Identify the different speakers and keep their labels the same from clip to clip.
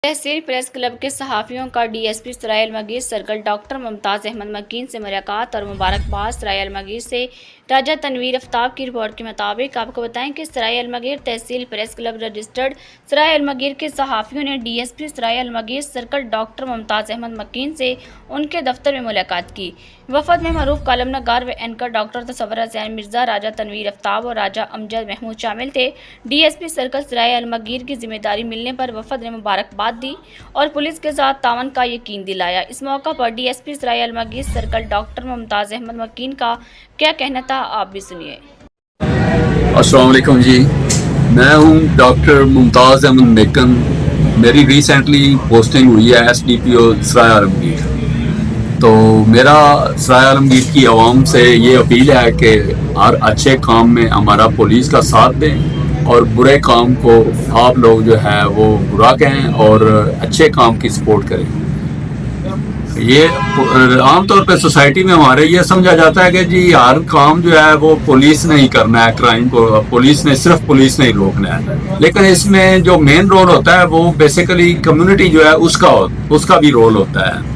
Speaker 1: تحصیل press club کے صحافیوں کا ڈی ایس پی سرائے المگیر سرکل ڈاکٹر ممتاز احمد مکین سے ملاقات اور مبارکباد۔ سرائے المگیر سے راجہ تنویر آفتاب کی رپورٹ کے مطابق آپ کو بتائیں کہ سرائے المگیر تحصیل پریس کلب رجسٹرڈ سرائے المگیر کے صحافیوں نے ڈی ایس پی سرائے المگیر سرکل ڈاکٹر ممتاز احمد مکین سے ان کے دفتر میں ملاقات کی۔ وفد میں معروف کالم نگار و اینکر ڈاکٹر تصور حسین مرزا، راجہ تنویر آفتاب اور راجہ امجد محمود شامل تھے۔ ڈی ایس پی سرکل سرائے المگیر کی ذمہ داری ملنے پر وفد نے مبارکباد دی اور پولیس کے ساتھ تعاون کا یقین دلایا۔ اس موقع پر ڈی ایس پی سرائے المگیر سرکل ڈاکٹر ممتاز احمد مکین کا کیا کہنا تھا، آپ بھی سنیے۔
Speaker 2: السلام علیکم جی، میں ہوں ڈاکٹر ممتاز احمد مکین۔ میری ریسنٹلی پوسٹنگ ہوئی ہے ایس ڈی پی او سرائے عالمگیر۔ تو میرا سرائے عالمگیر کی عوام سے یہ اپیل ہے کہ ہر اچھے کام میں ہمارا پولیس کا ساتھ دیں اور برے کام کو آپ لوگ جو ہے وہ برا کہیں اور اچھے کام کی سپورٹ کریں۔ یہ عام طور پہ سوسائٹی میں ہمارے یہ سمجھا جاتا ہے کہ جی ہر کام جو ہے وہ پولیس نے ہی کرنا ہے، کرائم کو پولیس نے صرف روکنا ہے، لیکن اس میں جو مین رول ہوتا ہے وہ بیسیکلی کمیونٹی جو ہے اس کا بھی رول ہوتا ہے۔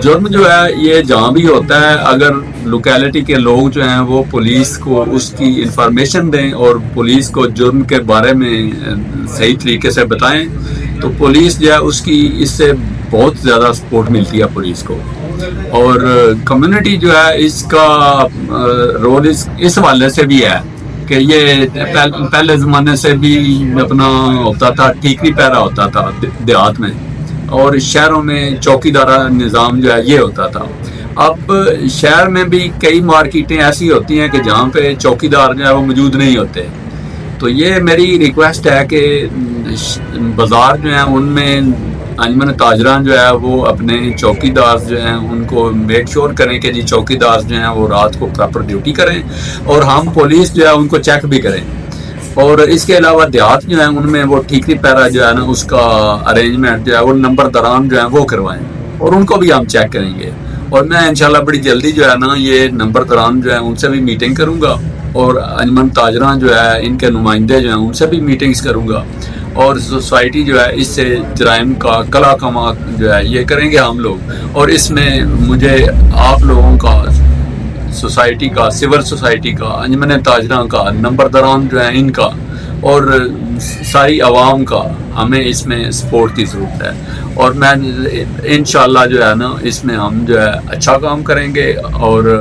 Speaker 2: جرم جو ہے یہ جہاں بھی ہوتا ہے، اگر لوکیلٹی کے لوگ جو ہیں وہ پولیس کو اس کی انفارمیشن دیں اور پولیس کو جرم کے بارے میں صحیح طریقے سے بتائیں تو پولیس جو ہے اس سے بہت زیادہ سپورٹ ملتی ہے پولیس کو۔ اور کمیونٹی جو ہے اس کا رول اس حوالے سے بھی ہے کہ یہ پہلے زمانے سے بھی اپنا ہوتا تھا، ٹھیکری پہرا ہوتا تھا دیہات میں، اور شہروں میں چوکیدارہ نظام جو ہے یہ ہوتا تھا۔ اب شہر میں بھی کئی مارکیٹیں ایسی ہوتی ہیں کہ جہاں پہ چوکیدار جو ہے وہ موجود نہیں ہوتے۔ تو یہ میری ریکویسٹ ہے کہ بازار جو ہیں ان میں انجمن تاجران جو ہے وہ اپنے چوکیدار جو ہیں ان کو میک شور کریں کہ جی چوکیدار جو ہیں وہ رات کو پراپر ڈیوٹی کریں، اور ہم پولیس جو ہے ان کو چیک بھی کریں۔ اور اس کے علاوہ دیہات جو ہیں ان میں وہ ٹھیکری پیرا جو ہے نا اس کا ارینجمنٹ جو ہے وہ نمبر دران جو ہیں وہ کروائیں، اور ان کو بھی ہم چیک کریں گے۔ اور میں انشاءاللہ بڑی جلدی جو ہے نا یہ نمبر دران جو ہے ان سے بھی میٹنگ کروں گا، اور انجمن تاجران جو ہے ان کے نمائندے جو ہیں ان سے بھی میٹنگز کروں گا، اور سوسائٹی جو ہے اس سے جرائم کا کلا کما جو ہے یہ کریں گے ہم لوگ۔ اور اس میں مجھے آپ لوگوں کا، سوسائٹی کا، سول سوسائٹی کا، انجمن تاجران کا، نمبرداران جو ہیں ان کا، اور ساری عوام کا ہمیں اس میں سپورٹ کی ضرورت ہے۔ اور میں انشاءاللہ جو ہے نا اس میں ہم جو ہے اچھا کام کریں گے۔ اور